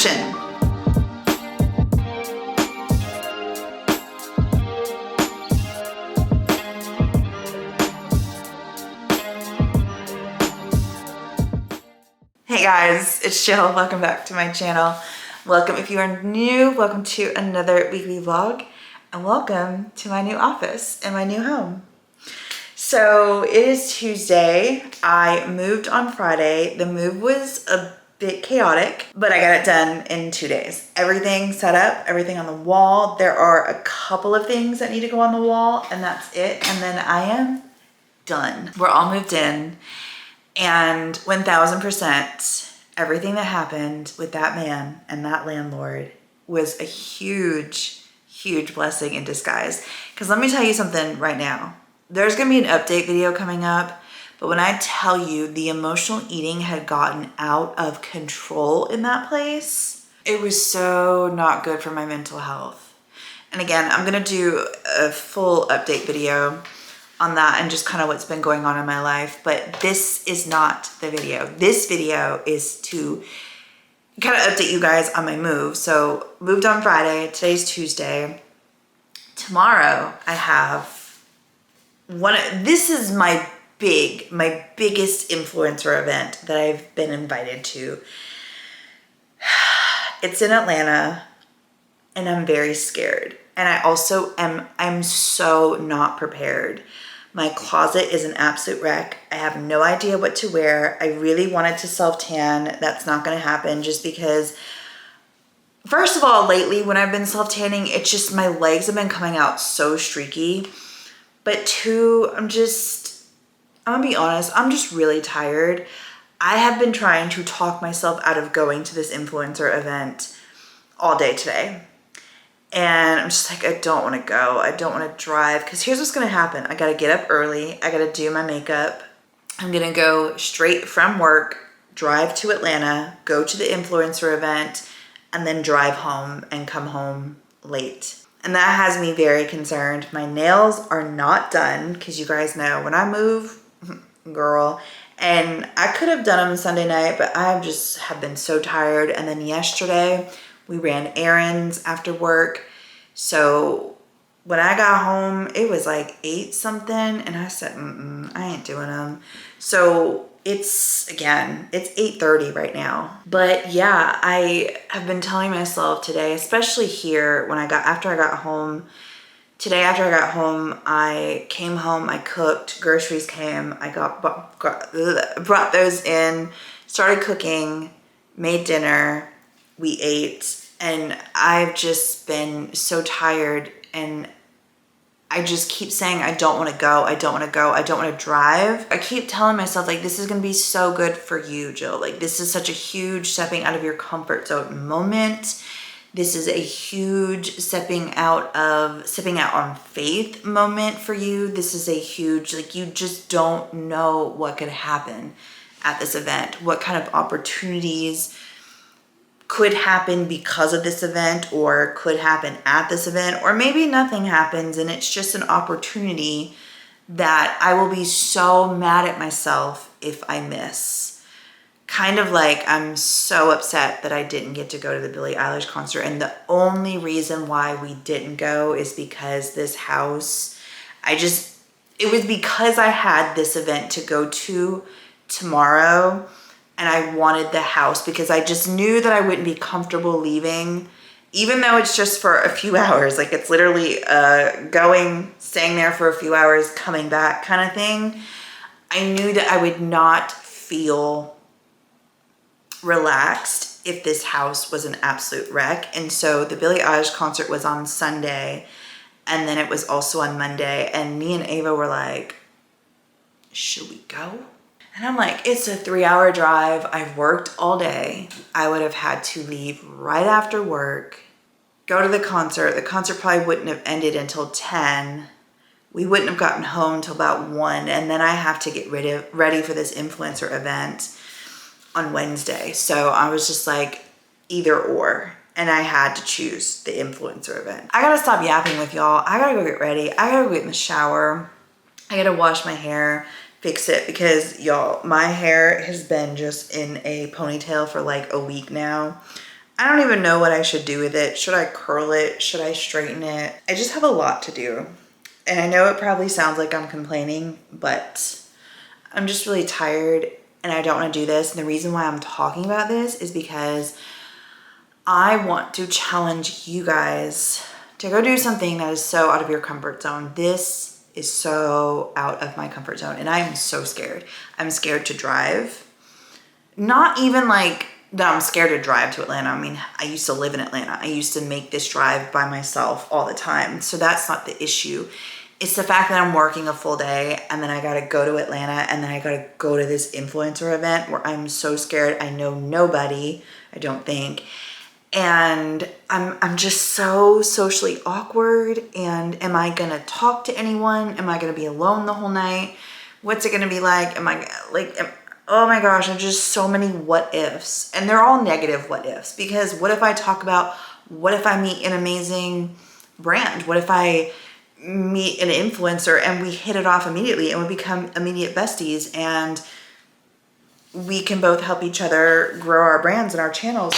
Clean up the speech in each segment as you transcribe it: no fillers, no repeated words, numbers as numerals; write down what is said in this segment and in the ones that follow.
action. Hey guys, it's Jill. Welcome back to my channel. Welcome if you are new. Welcome to another weekly vlog, and welcome to my new office and my new home. So it is Tuesday. I moved on Friday. The move was a bit chaotic, but I got it done in 2 days. Everything set up, everything on the wall. There are a couple of things that need to go on the wall, and that's it. And then I am done. We're all moved in. And 1000%, everything that happened with that man and that landlord was a huge, huge blessing in disguise. Because let me tell you something right now. There's going to be an update video coming up. But when I tell you the emotional eating had gotten out of control in that place, it was so not good for my mental health. And again, I'm going to do a full update video on that and just kind of what's been going on in my life, but this is not the video. This video is to kind of update you guys on my move. So moved on Friday, today's Tuesday. Tomorrow I have this is my biggest influencer event that I've been invited to. It's in Atlanta and I'm very scared. And I also I'm so not prepared. My closet is an absolute wreck. I have no idea what to wear. I really wanted to self-tan. That's not gonna happen just because, first of all, lately when I've been self-tanning, it's just my legs have been coming out so streaky. But two, I'm gonna be honest, I'm just really tired. I have been trying to talk myself out of going to this influencer event all day today. And I'm just like, I don't want to go. I don't want to drive. Because here's what's going to happen. I got to get up early. I got to do my makeup. I'm going to go straight from work, drive to Atlanta, go to the influencer event, and then drive home and come home late. And that has me very concerned. My nails are not done because you guys know when I move, girl. And I could have done them Sunday night, but I just have been so tired. And then yesterday, we ran errands after work. So when I got home, it was like 8 something. And I said, I ain't doing them. So it's 8:30 right now. But yeah, I have been telling myself today, especially here after I got home, I came home, I cooked, groceries came, I brought those in, started cooking, made dinner, we ate, and I've just been so tired, and I just keep saying, I don't want to go, I don't want to go, I don't want to drive. I keep telling myself, like, this is going to be so good for you, Jill. Like, this is such a huge stepping out of your comfort zone moment. This is a huge stepping out on faith moment for you. This is a huge, like, you just don't know what could happen at this event, what kind of opportunities could happen because of this event, or could happen at this event, or maybe nothing happens and it's just an opportunity that I will be so mad at myself if I miss. Kind of like I'm so upset that I didn't get to go to the Billie Eilish concert, and the only reason why we didn't go is because this house, it was because I had this event to go to tomorrow. And I wanted the house because I just knew that I wouldn't be comfortable leaving, even though it's just for a few hours. Like, it's literally staying there for a few hours, coming back kind of thing. I knew that I would not feel relaxed if this house was an absolute wreck. And so the Billie Eilish concert was on Sunday, and then it was also on Monday. And me and Ava were like, should we go? And I'm like, it's a 3-hour drive. I've worked all day. I would have had to leave right after work, go to the concert. The concert probably wouldn't have ended until 10. We wouldn't have gotten home until about 1. And then I have to get ready for this influencer event on Wednesday. So I was just like, either or. And I had to choose the influencer event. I gotta stop yapping with y'all. I gotta go get ready. I gotta go get in the shower. I gotta wash my hair, fix it, because y'all, my hair has been just in a ponytail for like a week now. I don't even know what I should do with it. Should I curl it? Should I straighten it? I just have a lot to do. And I know it probably sounds like I'm complaining, but I'm just really tired and I don't want to do this. And the reason why I'm talking about this is because I want to challenge you guys to go do something that is so out of your comfort zone. This is so out of my comfort zone and I am so scared. I'm scared to drive. Not even like that I'm scared to drive to Atlanta. I mean, I used to live in Atlanta. I used to make this drive by myself all the time. So that's not the issue. It's the fact that I'm working a full day and then I gotta go to Atlanta and then I gotta go to this influencer event where I'm so scared. I know nobody, I don't think. And I'm just so socially awkward. And am I gonna talk to anyone? Am I gonna be alone the whole night? What's it gonna be like? Oh my gosh, there's just so many what ifs. And they're all negative what ifs, because what if I talk about, what if I meet an amazing brand? What if I meet an influencer and we hit it off immediately and we become immediate besties and we can both help each other grow our brands and our channels?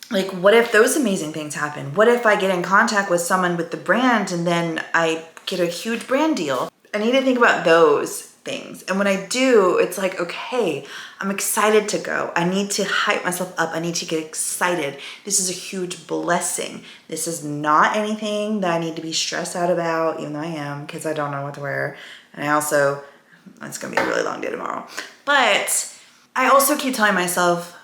Like, what if those amazing things happen? What if I get in contact with someone with the brand and then I get a huge brand deal? I need to think about those things. And when I do, it's like, okay, I'm excited to go. I need to hype myself up. I need to get excited. This is a huge blessing. This is not anything that I need to be stressed out about, even though I am, because I don't know what to wear. And I also, it's gonna be a really long day tomorrow. But I also keep telling myself,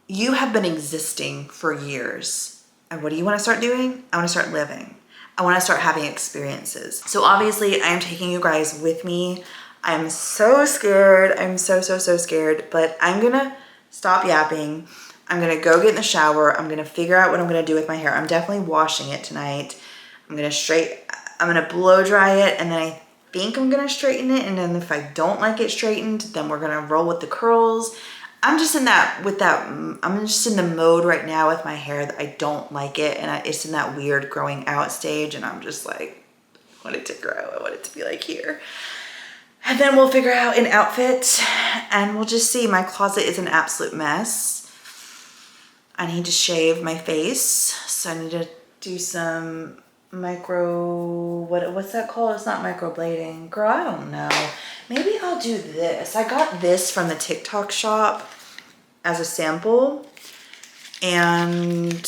you have been existing for years. And what do you want to start doing? I want to start living. I want to start having experiences. So obviously I am taking you guys with me. I'm so scared. I'm so scared, but I'm gonna stop yapping. I'm gonna go get in the shower. I'm gonna figure out what I'm gonna do with my hair. I'm definitely washing it tonight. I'm gonna blow dry it, and then I think I'm gonna straighten it. And then if I don't like it straightened, then we're gonna roll with the curls. I'm just in I'm just in the mode right now with my hair that I don't like it. And it's in that weird growing out stage. And I'm just like, I want it to grow. I want it to be like here. And then we'll figure out an outfit and we'll just see. My closet is an absolute mess. I need to shave my face. So I need to do some what's that called? It's not microblading. Girl, I don't know. Maybe I'll do this. I got this from the TikTok shop as a sample. And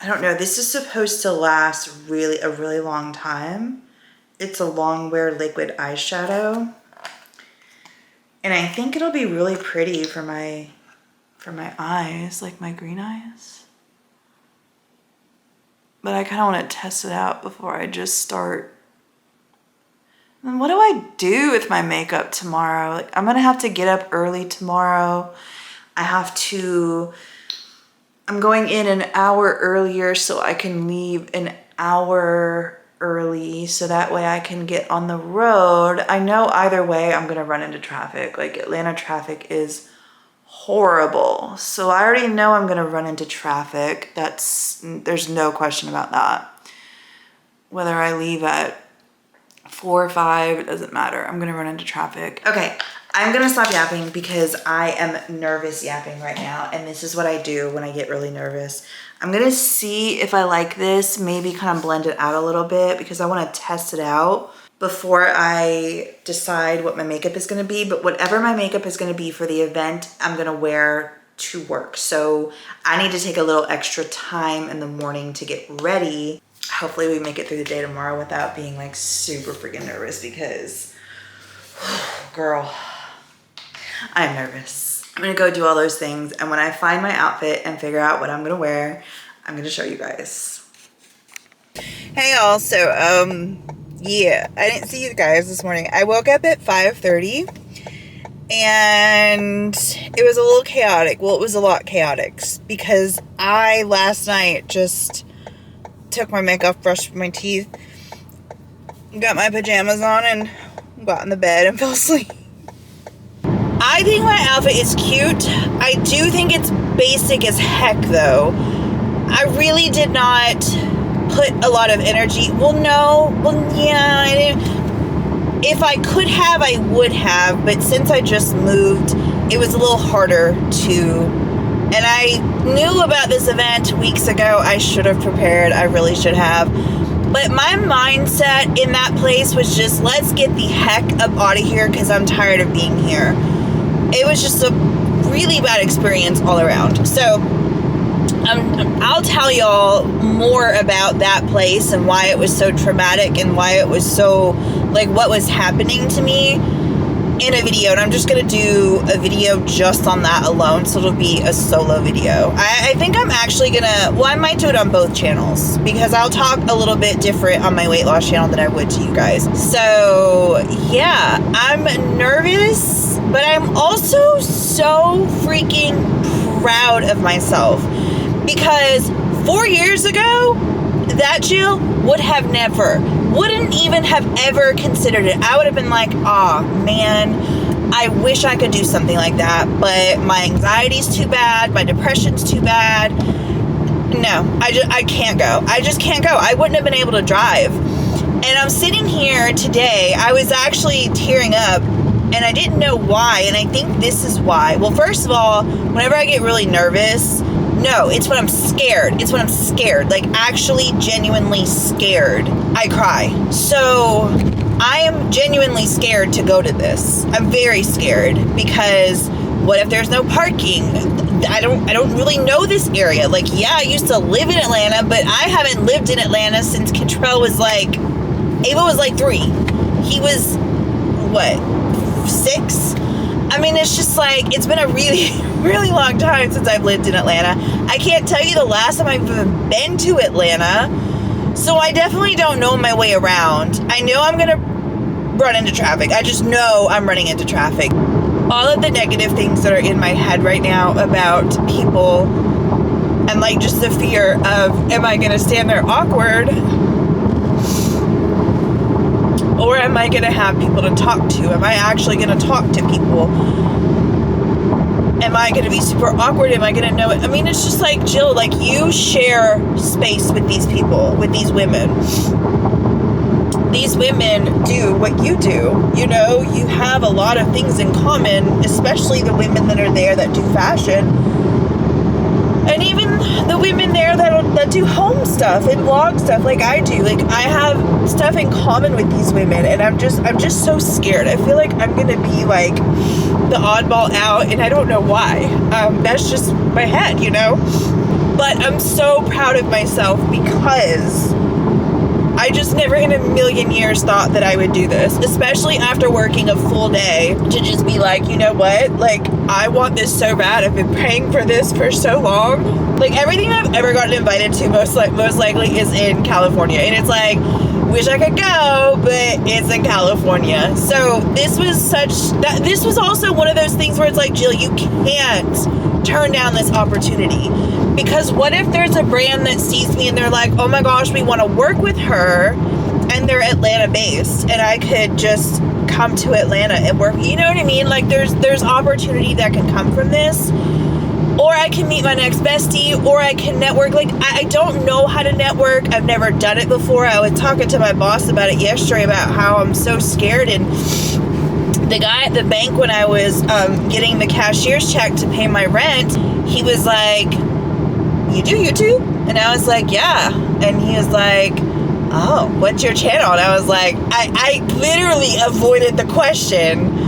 I don't know, this is supposed to last a really long time. It's a long wear liquid eyeshadow. And I think it'll be really pretty for my eyes, like my green eyes. But I kind of want to test it out before I just start. And what do I do with my makeup tomorrow? Like, I'm gonna have to get up early tomorrow. I'm going in an hour earlier so I can leave an hour early so that way I can get on the road. I know either way I'm gonna run into traffic. Like, Atlanta traffic is horrible. So I already know I'm gonna run into traffic. There's no question about that. Whether I leave at 4 or 5, it doesn't matter. I'm gonna run into traffic. Okay, I'm gonna stop yapping because I am nervous yapping right now. And this is what I do when I get really nervous. I'm gonna see if I like this, maybe kind of blend it out a little bit because I wanna test it out before I decide what my makeup is gonna be. But whatever my makeup is gonna be for the event, I'm gonna wear to work. So I need to take a little extra time in the morning to get ready. Hopefully we make it through the day tomorrow without being like super freaking nervous because, girl, I'm nervous. I'm gonna go do all those things. And when I find my outfit and figure out what I'm gonna wear, I'm gonna show you guys. Hey y'all, so yeah, I didn't see you guys this morning. I woke up at 5:30 and it was a little chaotic. Well, it was a lot chaotic because I last night just took my makeup, brushed my teeth, got my pajamas on and got in the bed and fell asleep. I think my outfit is cute. I do think it's basic as heck though. I really did not put a lot of energy. Yeah, I didn't. If I could have, I would have, but since I just moved, it was a little harder to And I knew about this event weeks ago. I should have prepared. I really should have. But my mindset in that place was just, let's get the heck up out of here because I'm tired of being here. It was just a really bad experience all around. So I'll tell y'all more about that place and why it was so traumatic and why it was so, like, what was happening to me in a video. And I'm just going to do a video just on that alone, so it'll be a solo video. I think I'm actually going to, well, I might do it on both channels because I'll talk a little bit different on my weight loss channel than I would to you guys. So, yeah, I'm nervous, but I'm also so freaking proud of myself. Because 4 years ago, that Jill wouldn't even have ever considered it. I would have been like, aw, man, I wish I could do something like that. But my anxiety's too bad. My depression's too bad. No, I can't go. I just can't go. I wouldn't have been able to drive. And I'm sitting here today. I was actually tearing up. And I didn't know why. And I think this is why. Well, first of all, whenever I get really nervous, no, it's when I'm scared. It's when I'm scared, like actually genuinely scared, I cry. So I am genuinely scared to go to this. I'm very scared because what if there's no parking? I don't really know this area. Like, yeah, I used to live in Atlanta, but I haven't lived in Atlanta since Ava was like 3. He was, what, 6? I mean, it's just like, it's been a really, really long time since I've lived in Atlanta. I can't tell you the last time I've even been to Atlanta. So I definitely don't know my way around. I know I'm going to run into traffic. I just know I'm running into traffic. All of the negative things that are in my head right now about people and like just the fear of, am I going to stand there awkward? Or am I going to have people to talk to? Am I actually going to talk to people? Am I going to be super awkward? Am I going to know it? I mean, it's just like, Jill, like, you share space with these people, with these women. These women do what you do. You know, you have a lot of things in common, especially the women that are there that do fashion. And even the women there that do home stuff and vlog stuff like I do. Like, I have stuff in common with these women, and I'm just so scared. I feel like I'm gonna be like the oddball out, and I don't know why. That's just my head, you know? But I'm so proud of myself because I just never in a million years thought that I would do this, especially after working a full day, to just be like, you know what? Like, I want this so bad. I've been praying for this for so long. Like, everything I've ever gotten invited to most likely is in California. And it's like, wish I could go, but it's in California. So this was also one of those things where it's like, Jill, you can't turn down this opportunity. Because what if there's a brand that sees me and they're like, oh my gosh, we want to work with her, and they're Atlanta based, and I could just come to Atlanta and work, you know what I mean? Like, there's opportunity that can come from this. Or I can meet my next bestie, or I can network. Like, I don't know how to network. I've never done it before. I was talking to my boss about it yesterday, about how I'm so scared. And the guy at the bank, when I was getting the cashier's check to pay my rent, he was like, you do YouTube? And I was like, yeah. And he was like, oh, what's your channel? And I was like, I literally avoided the question.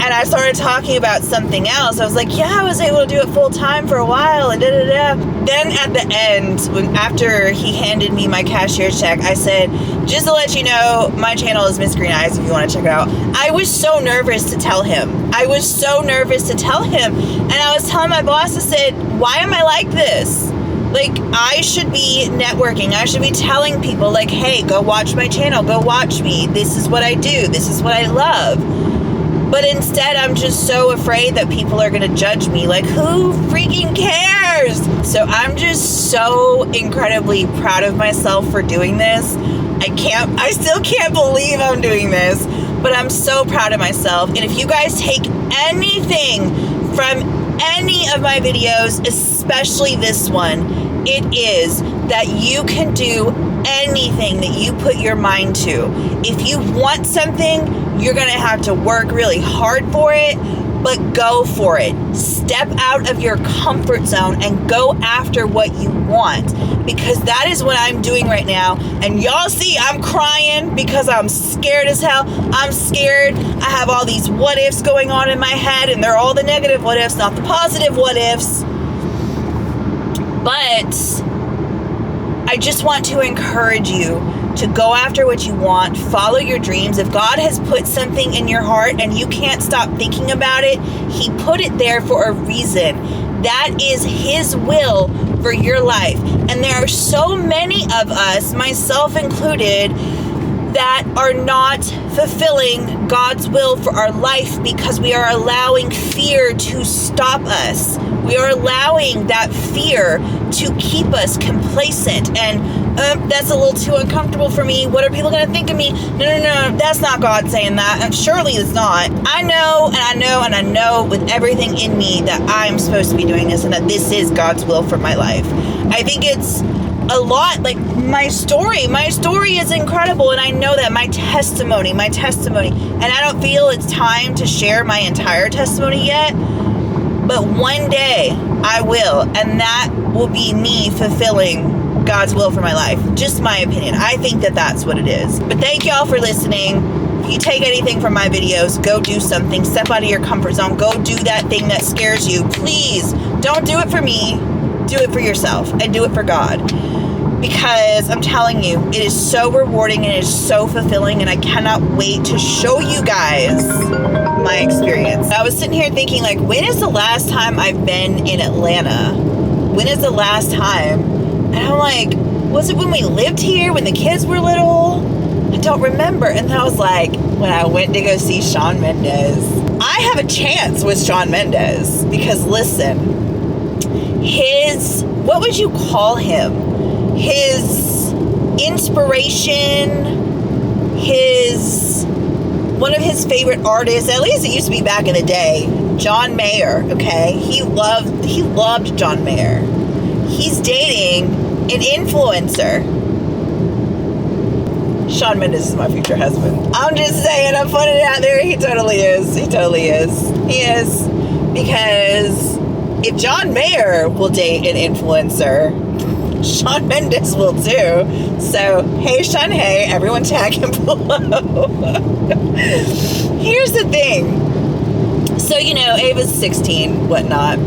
And I started talking about something else. I was like, yeah, I was able to do it full time for a while, and da-da-da. Then at the end, after he handed me my cashier's check, I said, just to let you know, my channel is Miss Green Eyes if you want to check it out. I was so nervous to tell him. And I was telling my boss, I said, why am I like this? Like, I should be networking. I should be telling people, like, hey, go watch my channel. Go watch me. This is what I do. This is what I love. But instead, I'm just so afraid that people are going to judge me. Like, who freaking cares? So I'm just so incredibly proud of myself for doing this. I still can't believe I'm doing this, but I'm so proud of myself. And if you guys take anything from any of my videos, especially this one, it is that you can do anything that you put your mind to. If you want something, you're going to have to work really hard for it, but go for it. Step out of your comfort zone and go after what you want, because that is what I'm doing right now. And y'all see I'm crying because I'm scared as hell. I'm scared. I have all these what ifs going on in my head, and they're all the negative what ifs, not the positive what ifs. But I just want to encourage you to go after what you want, follow your dreams. If God has put something in your heart and you can't stop thinking about it, He put it there for a reason. That is His will for your life. And there are so many of us, myself included, that are not fulfilling God's will for our life because we are allowing fear to stop us. We are allowing that fear to keep us complacent, and that's a little too uncomfortable for me. What are people going to think of me? No, that's not God saying that, and surely it's not. I know with everything in me that I'm supposed to be doing this, and that this is God's will for my life. I think it's a lot like my story is incredible, and I know that my testimony, and I don't feel it's time to share my entire testimony yet, but one day I will, and that will be me fulfilling God's will for my life. Just my opinion. I think that that's what it is. But thank y'all for listening. If you take anything from my videos, go do something. Step out of your comfort zone. Go do that thing that scares you. Please don't do it for me. Do it for yourself, and do it for God. Because I'm telling you, it is so rewarding and it is so fulfilling, and I cannot wait to show you guys my experience. I was sitting here thinking, like, when is the last time I've been in Atlanta? When is the last time? And I'm like, was it when we lived here, when the kids were little? I don't remember. And then I was like, when I went to go see Shawn Mendes. I have a chance with Shawn Mendes because, listen, what would you call him? His inspiration, one of his favorite artists, at least it used to be back in the day, John Mayer, okay? He loved John Mayer. He's dating an influencer. Shawn Mendes is my future husband. I'm just saying, I'm putting it out there. He totally is. He is. Because if John Mayer will date an influencer, Shawn Mendes will too. So, hey Shawn, hey, everyone tag him below. Here's the thing. So, Ava's 16, whatnot.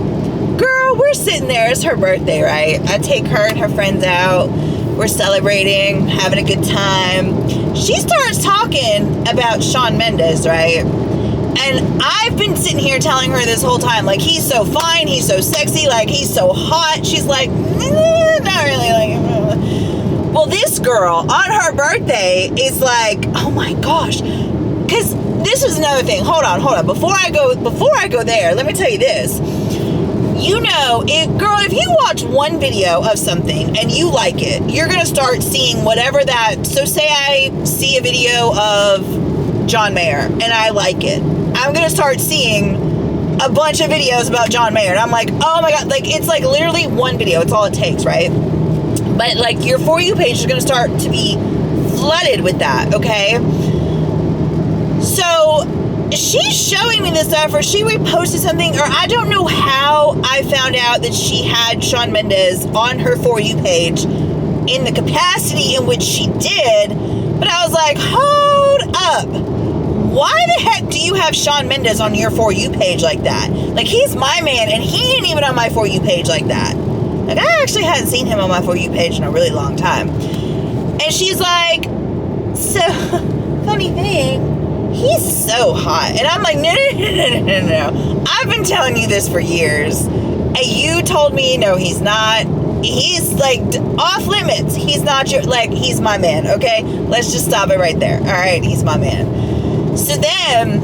Girl, we're sitting there. It's her birthday, right? I take her and her friends out. We're celebrating, having a good time. She starts talking about Shawn Mendes, right? And I've been sitting here telling her this whole time, like, he's so fine, he's so sexy, like, he's so hot. She's like, not really, like. Well, this girl on her birthday is like, oh my gosh. Because this is another thing. Hold on. Before I go there, let me tell you this. If you watch one video of something and you like it, you're going to start seeing whatever that. So say I see a video of John Mayer and I like it. I'm going to start seeing a bunch of videos about John Mayer. And I'm like, oh my God, like, it's like literally one video. It's all it takes, right? But like your For You page is going to start to be flooded with that, okay? So she's showing me this stuff, or she reposted something, or I don't know how I found out that she had Shawn Mendes on her For You page in the capacity in which she did. But I was like, hold up. Why the heck do you have Shawn Mendes on your For You page like that? Like, he's my man, and he ain't even on my For You page like that. Like, I actually hadn't seen him on my For You page in a really long time. And she's like, so, funny thing, he's so hot. And I'm like, no. I've been telling you this for years. And you told me, no, he's not. He's, like, off limits. He's not he's my man, okay? Let's just stop it right there. All right, he's my man. So then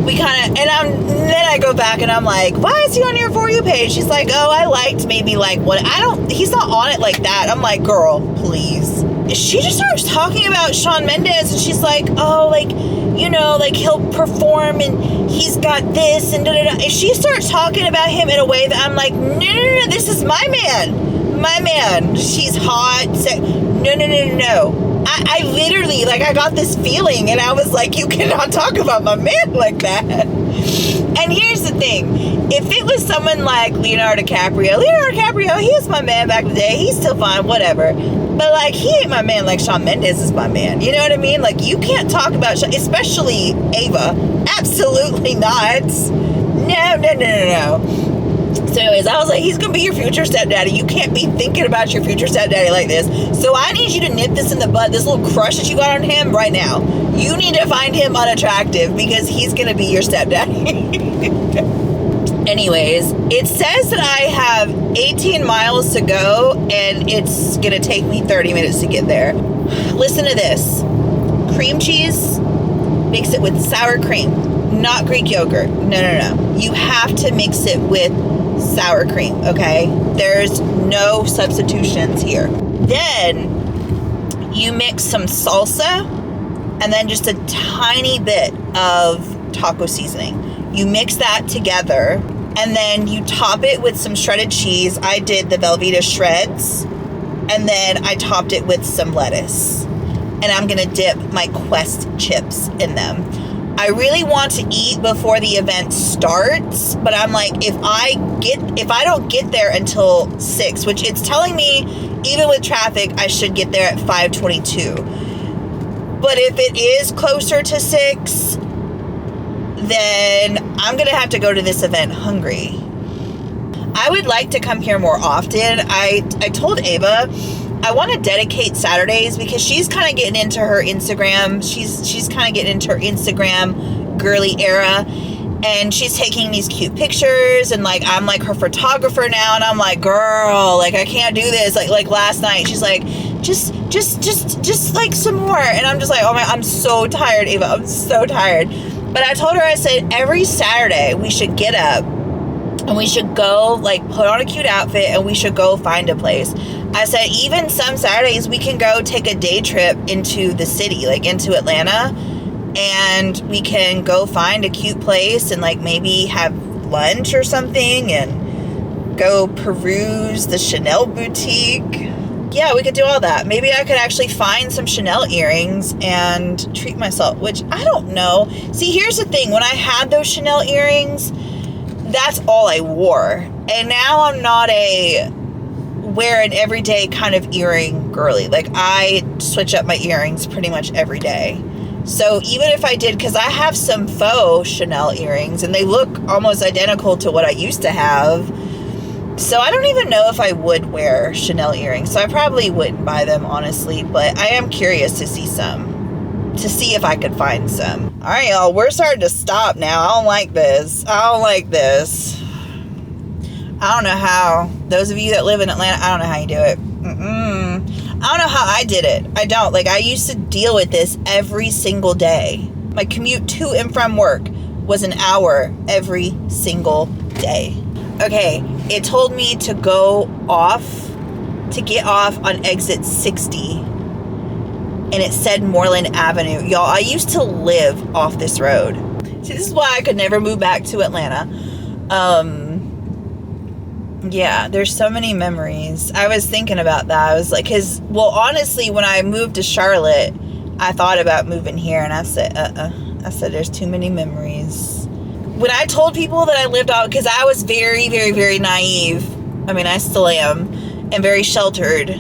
we kind of, then I go back and I'm like, why is he on your For You page? She's like, oh, I liked maybe like what, he's not on it like that. I'm like, girl, please. She just starts talking about Shawn Mendes, and she's like, oh, like, like he'll perform and he's got this and da-da-da. And she starts talking about him in a way that I'm like, no, this is my man. My man. She's hot. No. I literally, like, I got this feeling, and I was like, you cannot talk about my man like that. And here's the thing. If it was someone like Leonardo DiCaprio, he was my man back in the day. He's still fine, whatever. But, like, he ain't my man like Shawn Mendes is my man. You know what I mean? Like, you can't talk about, especially Ava. Absolutely not. No. So anyways, I was like, he's going to be your future stepdaddy. You can't be thinking about your future stepdaddy like this. So I need you to nip this in the bud, this little crush that you got on him right now. You need to find him unattractive because he's going to be your stepdaddy. Anyways, it says that I have 18 miles to go and it's going to take me 30 minutes to get there. Listen to this. Cream cheese, mix it with sour cream, not Greek yogurt. No. You have to mix it with sour cream, okay? There's no substitutions here. Then you mix some salsa and then just a tiny bit of taco seasoning. You mix that together and then you top it with some shredded cheese. I did the Velveeta shreds and then I topped it with some lettuce. And I'm gonna dip my Quest chips in them. I really want to eat before the event starts, but I'm like, if I don't get there until 6, which it's telling me, even with traffic, I should get there at 5:22. But if it is closer to 6, then I'm going to have to go to this event hungry. I would like to come here more often. I told Ava I want to dedicate Saturdays because she's kind of getting into her Instagram. She's kind of getting into her Instagram girly era. And she's taking these cute pictures and like I'm like her photographer now and I'm like, girl, like I can't do this. Like last night she's like, just like some more. And I'm just like, oh my, I'm so tired, Ava. I'm so tired. But I told her, I said every Saturday we should get up and we should go like put on a cute outfit and we should go find a place. I said even some Saturdays we can go take a day trip into the city, like into Atlanta. And we can go find a cute place and like maybe have lunch or something and go peruse the Chanel boutique. Yeah, we could do all that. Maybe I could actually find some Chanel earrings and treat myself, which I don't know. See, here's the thing. When I had those Chanel earrings, that's all I wore. And now I'm not a wear an everyday kind of earring girly. Like I switch up my earrings pretty much every day. So even if I did, because I have some faux Chanel earrings and they look almost identical to what I used to have. So I don't even know if I would wear Chanel earrings. So I probably wouldn't buy them, honestly. But I am curious to see some, to see if I could find some. All right, y'all, we're starting to stop now. I don't like this. I don't like this. I don't know how. Those of you that live in Atlanta, I don't know how you do it. I don't know how I did it. I don't. Like, I used to deal with this every single day. My commute to and from work was an hour every single day. Okay, it told me to go off, to get off on exit 60. And it said Moreland Avenue. Y'all, I used to live off this road. See, this is why I could never move back to Atlanta. Yeah, there's so many memories. I was thinking about that. I was like, well, honestly, when I moved to Charlotte, I thought about moving here, and I said, I said, there's too many memories. When I told people that I lived off, because I was very, very, very naive. I mean, I still am, and very sheltered.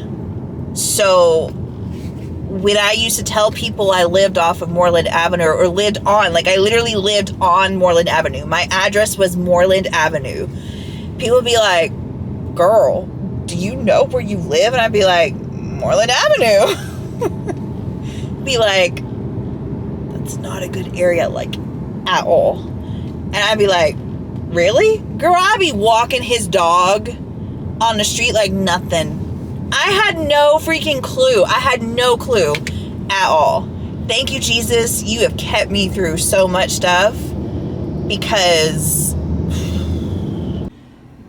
So when I used to tell people I lived off of Moreland Avenue, or lived on, like I literally lived on Moreland Avenue. My address was Moreland Avenue. People would be like, girl, do you know where you live? And I'd be like, Moreland Avenue. Be like, that's not a good area, like, at all. And I'd be like, really? Girl, I'd be walking his dog on the street like nothing. I had no freaking clue. I had no clue at all. Thank you, Jesus. You have kept me through so much stuff because...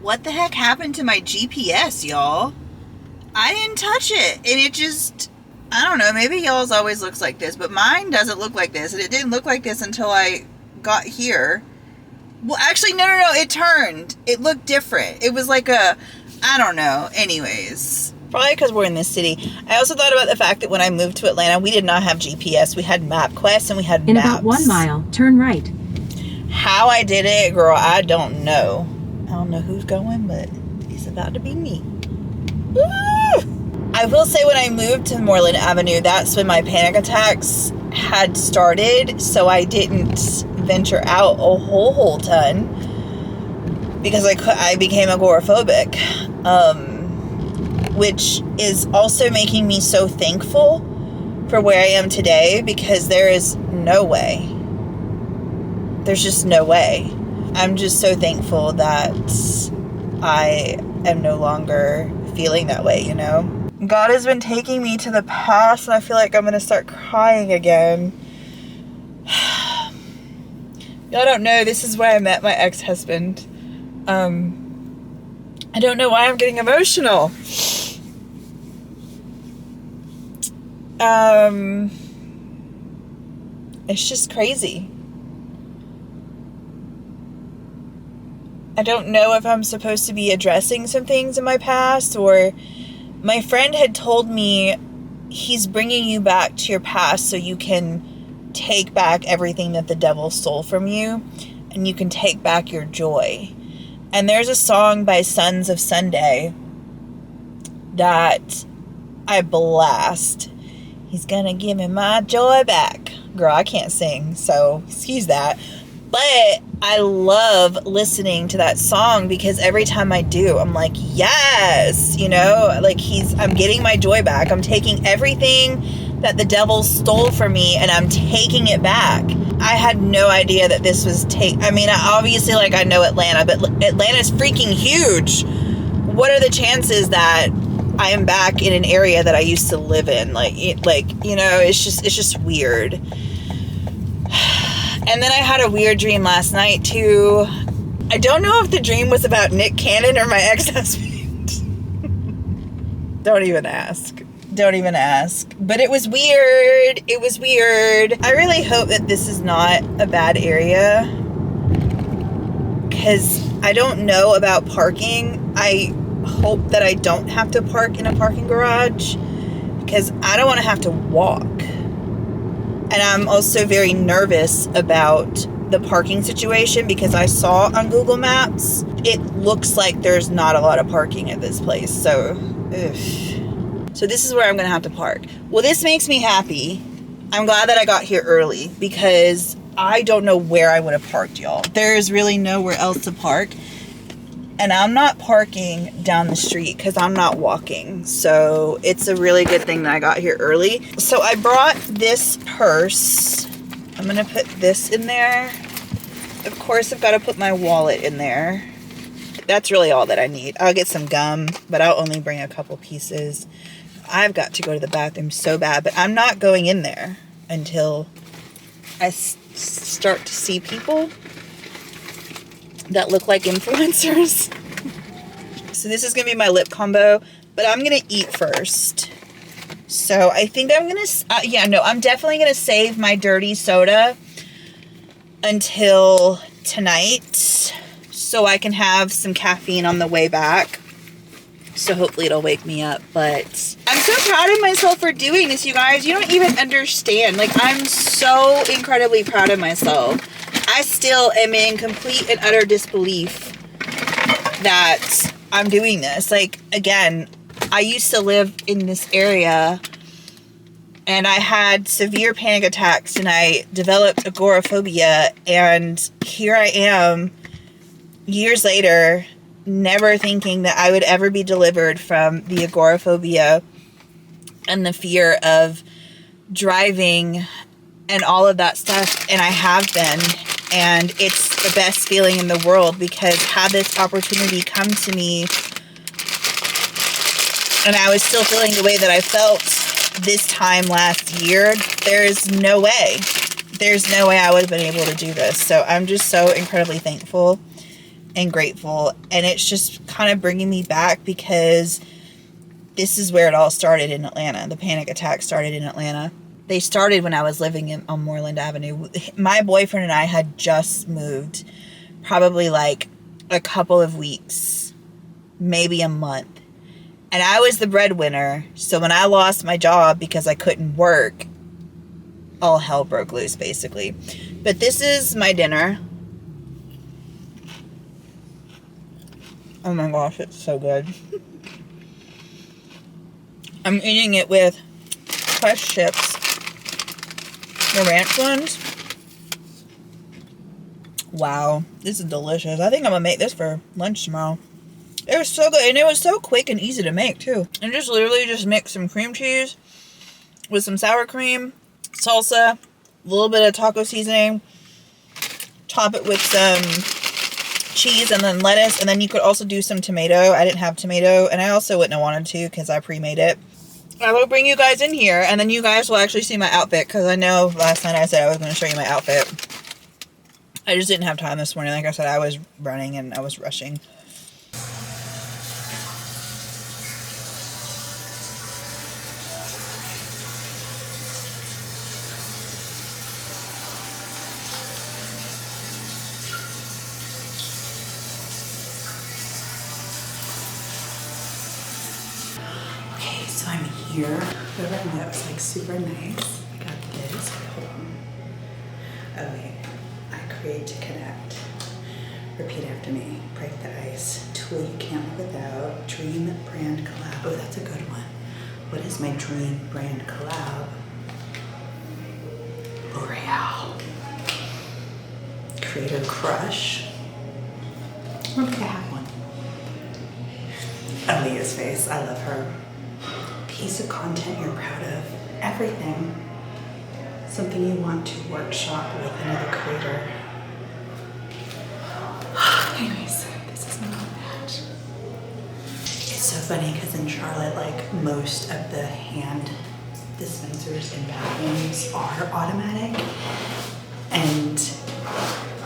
What the heck happened to my GPS, y'all? I didn't touch it. And it just, I don't know, maybe y'all's always looks like this, but mine doesn't look like this. And it didn't look like this until I got here. Well, actually, no, it turned. It looked different. It was like a, I don't know. Anyways, Probably because we're in this city. I also thought about the fact that when I moved to Atlanta, we did not have GPS. We had MapQuest and we had In maps. about 1 mile, turn right. How I did it, girl, I don't know. I don't know who's going, but it's about to be me. Woo! I will say when I moved to Moreland Avenue, that's when my panic attacks had started, so I didn't venture out a whole ton because I became agoraphobic, which is also making me so thankful for where I am today, because there is no way. There's just no way. I'm just so thankful that I am no longer feeling that way, you know? God has been taking me to the past, and I feel like I'm going to start crying again. Y'all don't know, this is where I met my ex-husband. I don't know why I'm getting emotional. It's just crazy. I don't know if I'm supposed to be addressing some things in my past, or my friend had told me he's bringing you back to your past so you can take back everything that the devil stole from you, and you can take back your joy. And there's a song by Sons of Sunday that I blast. He's gonna give me my joy back. Girl, I can't sing, so excuse that. But I love listening to that song because every time I do, I'm like, yes, you know, like I'm getting my joy back. I'm taking everything that the devil stole from me and I'm taking it back. I had no idea that this was obviously, like, I know Atlanta, but Atlanta's freaking huge. What are the chances that I am back in an area that I used to live in? Like, you know, it's just weird. And then I had a weird dream last night, too. I don't know if the dream was about Nick Cannon or my ex-husband. Don't even ask. But it was weird. I really hope that this is not a bad area, because I don't know about parking. I hope that I don't have to park in a parking garage, because I don't want to have to walk. And I'm also very nervous about the parking situation, because I saw on Google Maps, it looks like there's not a lot of parking at this place. So this is where I'm going to have to park. Well, this makes me happy. I'm glad that I got here early, because I don't know where I would have parked, y'all. There's really nowhere else to park. And I'm not parking down the street because I'm not walking. So it's a really good thing that I got here early. So I brought this purse. I'm going to put this in there. Of course, I've got to put my wallet in there. That's really all that I need. I'll get some gum, but I'll only bring a couple pieces. I've got to go to the bathroom so bad, but I'm not going in there until I start to see people that look like influencers. So this is gonna be my lip combo, but I'm gonna eat first. So I think I'm gonna I'm definitely gonna save my dirty soda until tonight so I can have some caffeine on the way back. So hopefully it'll wake me up. But I'm so proud of myself for doing this, you guys. You don't even understand. Like, I'm so incredibly proud of myself. I still am in complete and utter disbelief that I'm doing this. Like, again, I used to live in this area and I had severe panic attacks and I developed agoraphobia, and here I am years later, never thinking that I would ever be delivered from the agoraphobia and the fear of driving and all of that stuff, and I have been. And it's the best feeling in the world, because had this opportunity come to me and I was still feeling the way that I felt this time last year, there's no way I would have been able to do this. So I'm just so incredibly thankful and grateful. And it's just kind of bringing me back, because this is where it all started in Atlanta. The panic attack started in Atlanta. They started when I was living on Moreland Avenue. My boyfriend and I had just moved, probably like a couple of weeks, maybe a month. And I was the breadwinner. So when I lost my job because I couldn't work, all hell broke loose, basically. But this is my dinner. Oh my gosh, it's so good. I'm eating it with Quest chips. The ranch ones. Wow, this is delicious. I think I'm gonna make this for lunch tomorrow. It was so good, and it was so quick and easy to make too. And just literally just mix some cream cheese with some sour cream, salsa, a little bit of taco seasoning, top it with some cheese and then lettuce, and then you could also do some tomato. I didn't have tomato, and I also wouldn't have wanted to because I pre-made it. I will bring you guys in here, and then you guys will actually see my outfit, because I know last night I said I was going to show you my outfit. I just didn't have time this morning. Like I said, I was running and I was rushing. Okay, so I'm here. Whoever I met was like super nice. I got this. Hold on. Oh wait. I create to connect. Repeat after me. Break the ice. Tool you can't live without. Dream brand collab. Oh, that's a good one. What is my dream brand collab? L'Oreal. Creator crush. I don't think I have one. Aaliyah's face. I love her. Piece of content you're proud of. Everything. Something you want to workshop with another creator. Anyways, this is not a match. It's so funny because in Charlotte, like most of the hand dispensers in bathrooms are automatic, and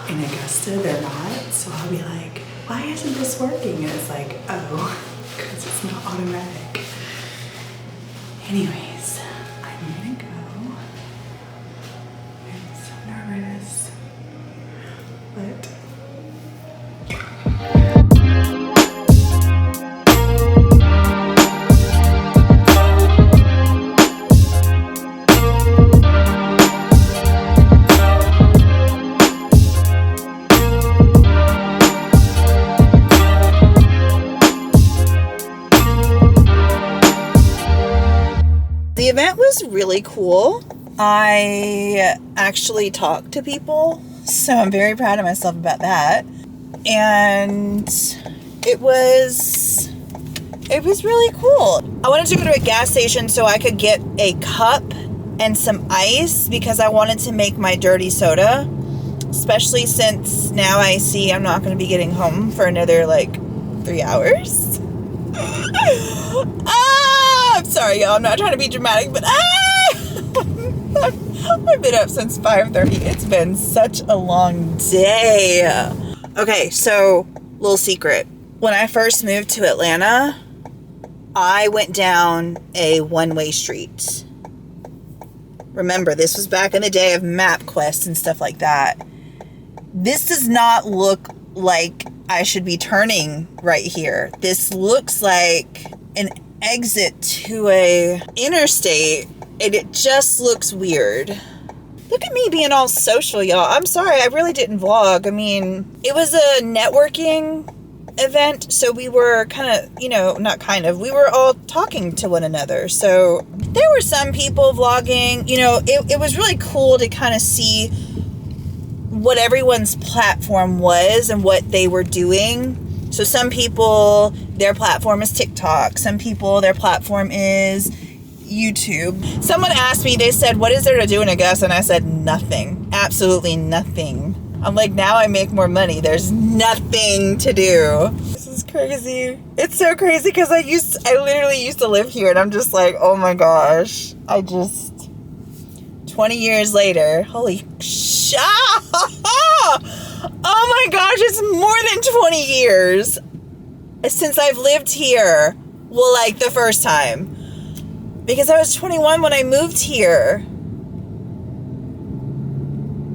in Augusta they're not. So I'll be like, why isn't this working? And it's like, oh, because it's not automatic. Anyways, I'm gonna go. I'm so nervous, but the event was really cool. I actually talked to people, so I'm very proud of myself about that. And it was really cool. I wanted to go to a gas station so I could get a cup and some ice because I wanted to make my dirty soda, especially since now I see I'm not going to be getting home for another like 3 hours. I'm sorry, y'all. I'm not trying to be dramatic, but I've been up since 5:30. It's been such a long day. Okay, so little secret. When I first moved to Atlanta, I went down a one-way street. Remember, this was back in the day of MapQuest and stuff like that. This does not look like I should be turning right here. This looks like an exit to a interstate, and it just looks weird. Look at me being all social, y'all. I'm sorry, I really didn't vlog. I mean, it was a networking event, so we were we were all talking to one another. So there were some people vlogging. It was really cool to kind of see what everyone's platform was and what they were doing. So some people, their platform is TikTok. Some people, their platform is YouTube. Someone asked me, they said, what is there to do in Augusta? And I said, nothing. Absolutely nothing. I'm like, now I make more money. There's nothing to do. This is crazy. It's so crazy because I literally used to live here, and I'm just like, oh my gosh. 20 years later, holy shit. Oh my gosh, it's more than 20 years since I've lived here. Well, like the first time. Because I was 21 when I moved here.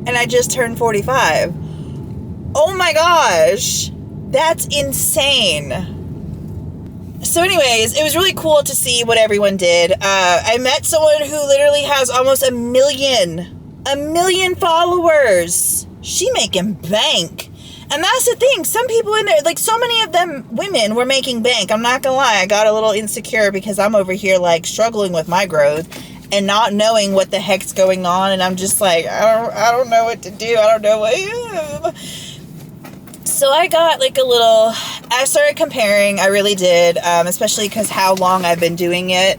And I just turned 45. Oh my gosh. That's insane. So anyways, it was really cool to see what everyone did. I met someone who literally has almost a million followers. She making bank. And that's the thing. Some people in there, like so many of them women were making bank. I'm not gonna lie. I got a little insecure because I'm over here like struggling with my growth and not knowing what the heck's going on. And I'm just like, I don't know what to do. I don't know what. So I got like I started comparing. I really did. Especially because how long I've been doing it.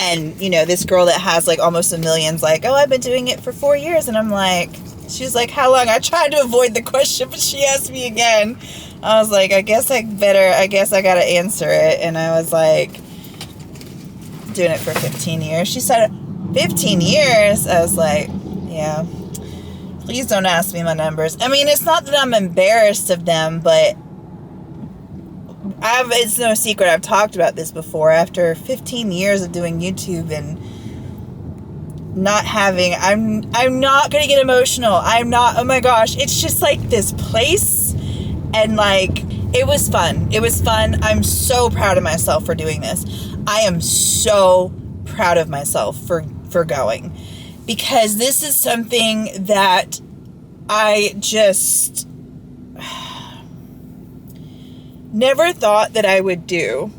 And, you know, this girl that has like almost 1 million's like, oh, I've been doing it for 4 years. And I'm like, she's like, how long? I tried to avoid the question, but she asked me again. I was like, I guess I got to answer it. And I was like, doing it for 15 years. She said, 15 years? I was like, yeah. Please don't ask me my numbers. I mean, it's not that I'm embarrassed of them, but it's no secret. I've talked about this before. After 15 years of doing YouTube and not having, I'm not going to get emotional. I'm not, oh my gosh. It's just like this place. And like, it was fun. It was fun. I'm so proud of myself for doing this. I am so proud of myself for going. Because this is something that I just never thought that I would do,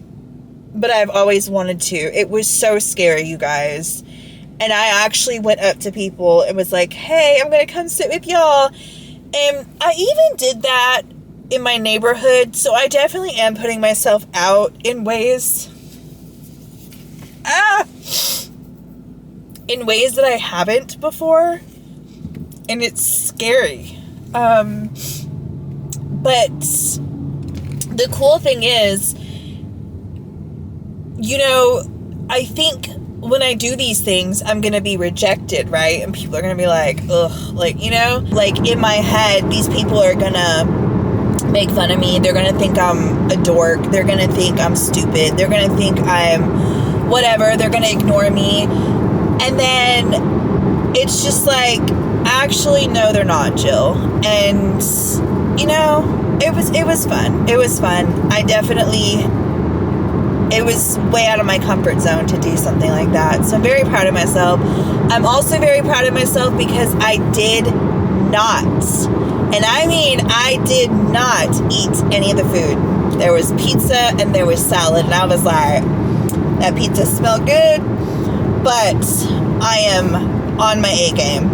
but I've always wanted to. It was so scary, you guys. And I actually went up to people and was like, hey, I'm going to come sit with y'all. And I even did that in my neighborhood. So I definitely am putting myself out in ways. In ways that I haven't before, and it's scary. But the cool thing is, you know, I think when I do these things, I'm gonna be rejected, right? And people are gonna be like, ugh, like, you know, like in my head, these people are gonna make fun of me. They're gonna think I'm a dork. They're gonna think I'm stupid. They're gonna think I'm whatever. They're gonna ignore me. And then it's just like, actually, no, they're not, Jill. And, you know, it was fun. It was fun. It was way out of my comfort zone to do something like that. So I'm very proud of myself. I'm also very proud of myself because I did not, and I mean, I did not eat any of the food. There was pizza and there was salad. And I was like, that pizza smelled good. But I am on my A game.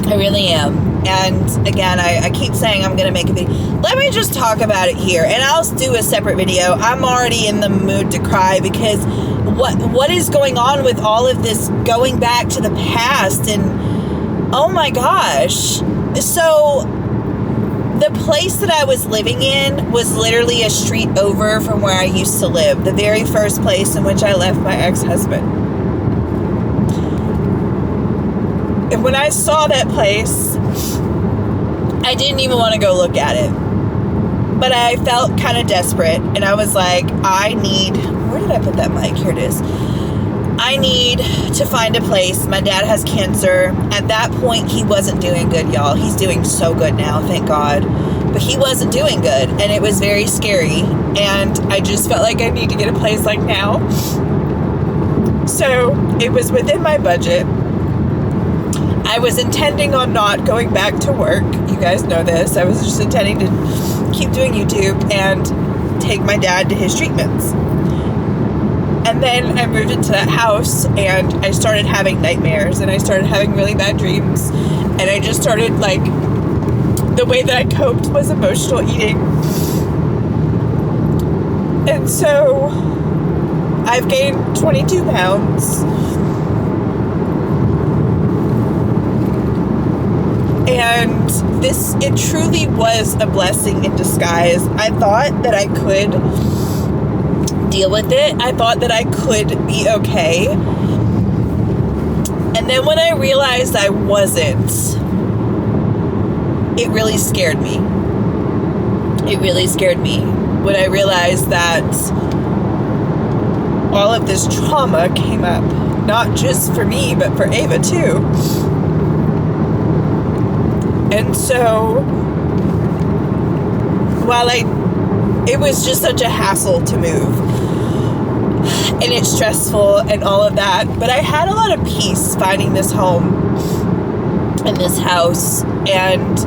I really am. And again, I keep saying I'm going to make a video. Let me just talk about it here. And I'll do a separate video. I'm already in the mood to cry because what is going on with all of this going back to the past? And oh my gosh. So the place that I was living in was literally a street over from where I used to live. The very first place in which I left my ex-husband. And when I saw that place, I didn't even want to go look at it. But I felt kind of desperate. And I was like, where did I put that mic? Here it is. I need to find a place. My dad has cancer. At that point, he wasn't doing good, y'all. He's doing so good now, thank God. But he wasn't doing good. And it was very scary. And I just felt like I need to get a place like now. So it was within my budget. I was intending on not going back to work. You guys know this. I was just intending to keep doing YouTube and take my dad to his treatments. And then I moved into that house and I started having nightmares and I started having really bad dreams. And I just started, like, the way that I coped was emotional eating. And so I've gained 22 pounds. And it truly was a blessing in disguise. I thought that I could deal with it. I thought that I could be okay. And then when I realized I wasn't, it really scared me. It really scared me when I realized that all of this trauma came up, not just for me, but for Ava too. And so, while it was just such a hassle to move, and it's stressful and all of that. But I had a lot of peace finding this home and this house. And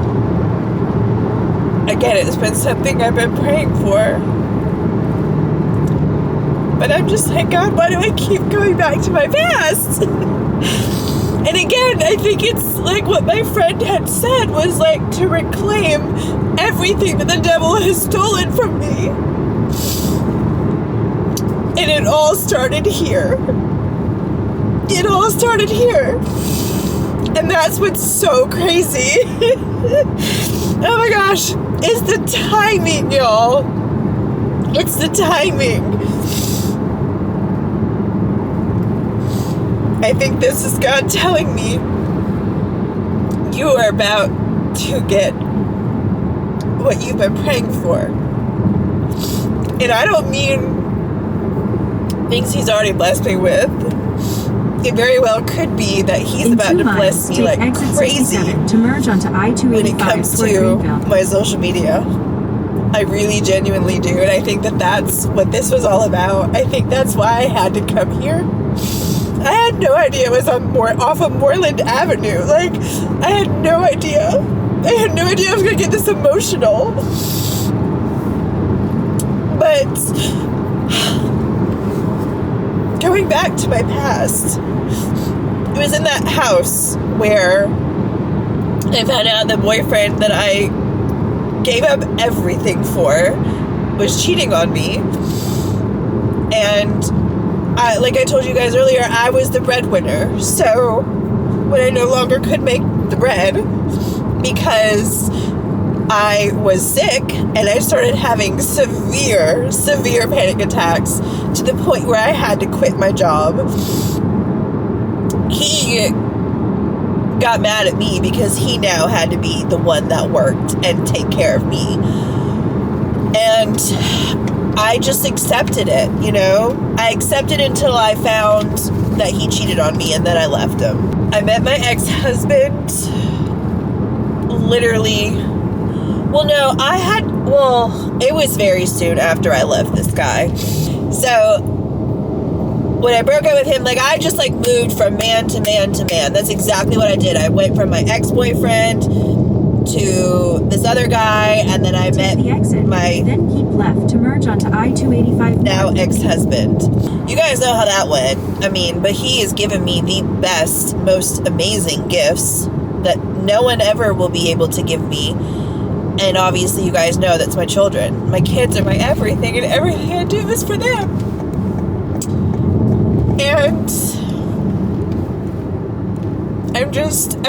again, it's been something I've been praying for. But I'm just like, God, why do I keep going back to my past? And again, I think it's like what my friend had said was like to reclaim everything that the devil has stolen from me. And it all started here. It all started here. And that's what's so crazy. Oh my gosh. It's the timing, y'all. It's the timing. I think this is God telling me you are about to get what you've been praying for. And I don't mean things he's already blessed me with. It very well could be that he's about to bless me like crazy to merge onto I-285 when it comes to my social media. I really genuinely do. And I think that that's what this was all about. I think that's why I had to come here. I had no idea it was off of Moreland Avenue. Like, I had no idea. I had no idea I was going to get this emotional. But going back to my past, it was in that house where I found out the boyfriend that I gave up everything for was cheating on me. And like I told you guys earlier, I was the breadwinner. So when I no longer could make the bread because I was sick and I started having severe panic attacks to the point where I had to quit my job, he got mad at me because he now had to be the one that worked and take care of me. And I just accepted it, you know? I accepted until I found that he cheated on me and then I left him. I met my ex-husband literally, it was very soon after I left this guy. So when I broke up with him, like I just like moved from man to man to man. That's exactly what I did. I went from my ex-boyfriend to this other guy, and then I met my then keep left to merge onto I-285 now ex-husband. You guys know how that went. I mean, but he has given me the best, most amazing gifts that no one ever will be able to give me. And obviously you guys know that's my children. My kids are my everything, and everything I do is for them. And I'm just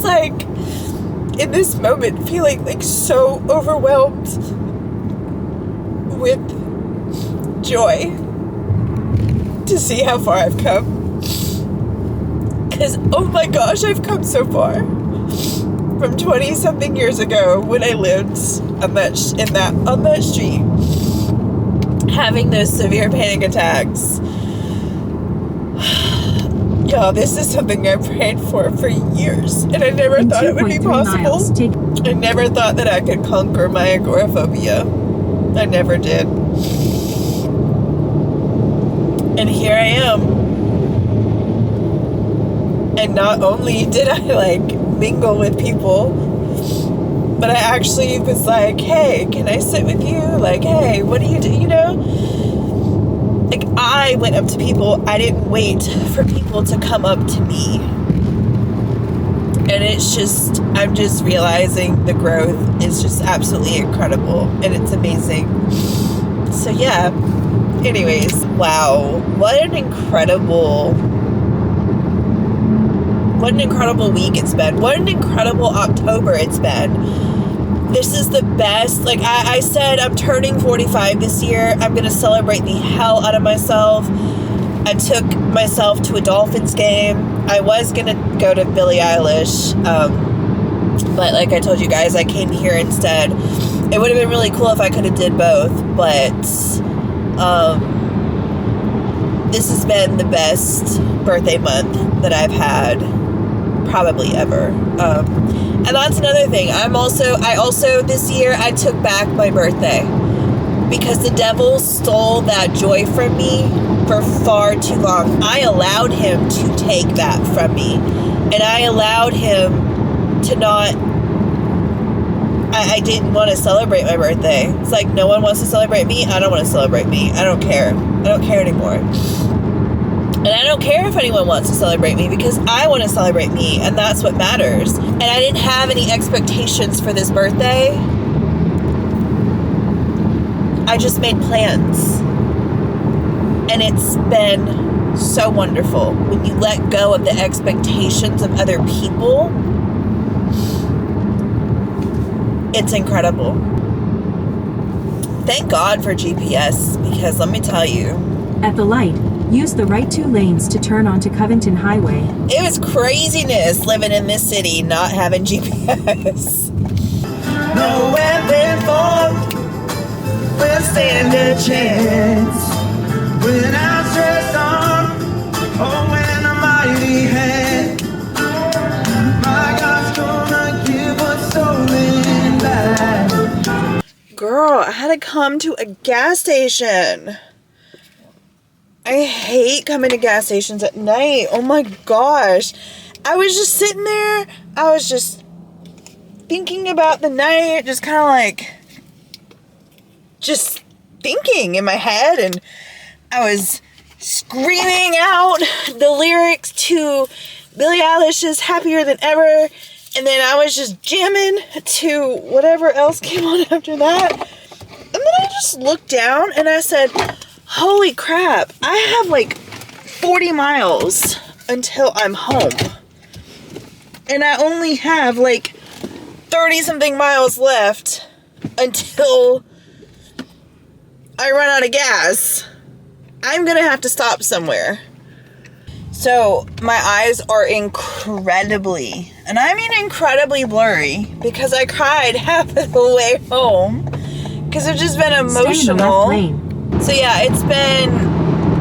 like in this moment feeling like so overwhelmed with joy to see how far I've come. Because oh my gosh, I've come so far from 20 something years ago when I lived on that street, having those severe panic attacks. Y'all, this is something I prayed for years, and I never thought it would be possible. I never thought that I could conquer my agoraphobia. I never did. And here I am. And not only did I like mingle with people, but I actually was like, hey, can I sit with you? Like, hey, what do you do? You know? Like, I went up to people. I didn't wait for people to come up to me. And it's just, I'm just realizing the growth is just absolutely incredible. And it's amazing. So yeah. Anyways, wow. What an incredible week it's been. What an incredible October it's been. This is the best. Like I said, I'm turning 45 this year. I'm going to celebrate the hell out of myself. I took myself to a Dolphins game. I was going to go to Billie Eilish. But like I told you guys, I came here instead. It would have been really cool if I could have did both. But this has been the best birthday month that I've had probably ever. And that's another thing. I also this year I took back my birthday. because the devil stole that joy from me for far too long. I allowed him to take that from me. And I allowed him to not... I didn't want to celebrate my birthday. It's like, no one wants to celebrate me. I don't want to celebrate me. I don't care. I don't care anymore. And I don't care if anyone wants to celebrate me because I want to celebrate me. And that's what matters. And I didn't have any expectations for this birthday. I just made plans. And it's been so wonderful when you let go of the expectations of other people. It's incredible. Thank God for GPS, because let me tell you, At the light, use the right 2 lanes to turn onto Covington Highway. it was craziness living in this city not having GPS. No weapon formed will stand a chance. With an outstretched arm, oh, when a mighty hand, my God's gonna give us stolen back. Girl, I had to come to a gas station. I hate coming to gas stations at night. Oh my gosh. I was just sitting there. I was just thinking about the night, just kind of like, just thinking in my head, and I was screaming out the lyrics to Billie Eilish's Happier Than Ever, and then I was just jamming to whatever else came on after that. And then I just looked down and I said, holy crap, I have like 40 miles until I'm home. And I only have like 30 something miles left until I run out of gas. I'm gonna have to stop somewhere. So my eyes are incredibly, and I mean incredibly blurry, because I cried half of the way home because I've just been Stay in the left emotional. lane. So yeah, it's been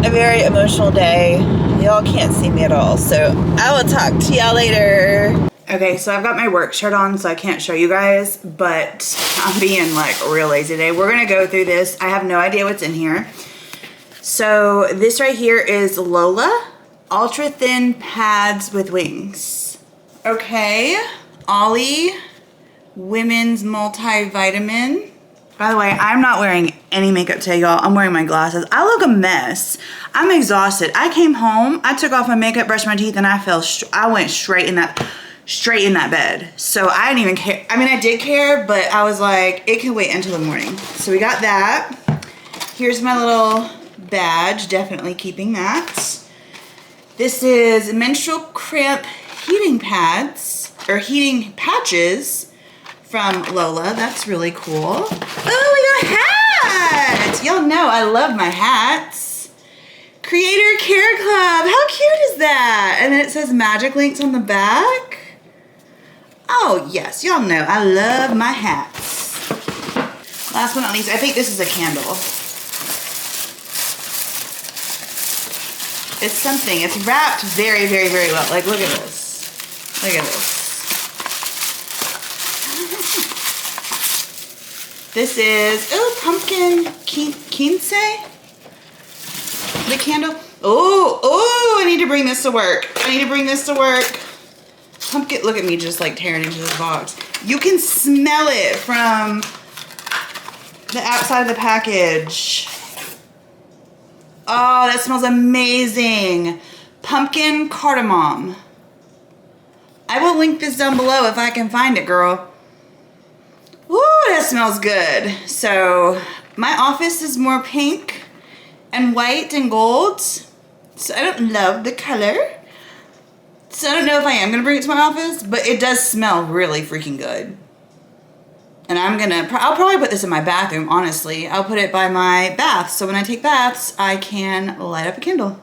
a very emotional day. Y'all can't see me at all, so I will talk to y'all later. Okay, so I've got my work shirt on, so I can't show you guys, but I'm being like real lazy today. We're gonna go through this. I have no idea what's in here. So this right here is Lola Ultra Thin Pads with Wings. Okay, Ollie Women's Multivitamin. By the way, I'm not wearing any makeup today, y'all. I'm wearing my glasses. I look a mess. I'm exhausted. I came home, I took off my makeup, brushed my teeth, and I went straight in that bed. So I didn't even care. I mean, I did care, but I was like, it can wait until the morning. So we got that. Here's my little badge, definitely keeping that. This is menstrual cramp heating pads, or heating patches from Lola. That's really cool. Oh, we got hats! Y'all know I love my hats. Creator Care Club, how cute is that? And then it says magic links on the back. Oh yes, y'all know I love my hats. Last but not least, I think this is a candle. It's something. It's wrapped very, very, very well. Like, look at this. Look at this. This is, oh, pumpkin quince. The candle. Oh, I need to bring this to work. I need to bring this to work. Pumpkin, look at me just like tearing into this box. You can smell it from the outside of the package. Oh, that smells amazing. Pumpkin cardamom. I will link this down below if I can find it, girl. Ooh, that smells good. So my office is more pink and white and gold. So I don't love the color. So I don't know if I am gonna bring it to my office, but it does smell really freaking good. And I'll probably put this in my bathroom, honestly. I'll put it by my bath, so when I take baths, I can light up a candle. All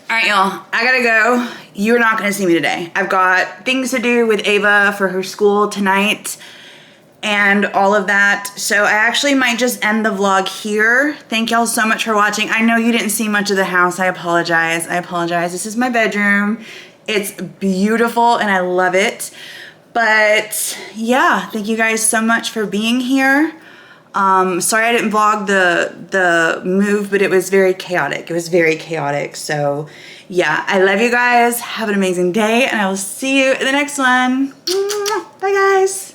right, y'all, I gotta go. You're not gonna see me today. I've got things to do with Ava for her school tonight and all of that. So I actually might just end the vlog here. Thank y'all so much for watching. I know you didn't see much of the house. I apologize. I apologize. This is my bedroom. It's beautiful and I love it. But yeah, thank you guys so much for being here. Sorry I didn't vlog the move, but it was very chaotic. It was very chaotic. So yeah, I love you guys. Have an amazing day, and I will see you in the next one. Bye guys.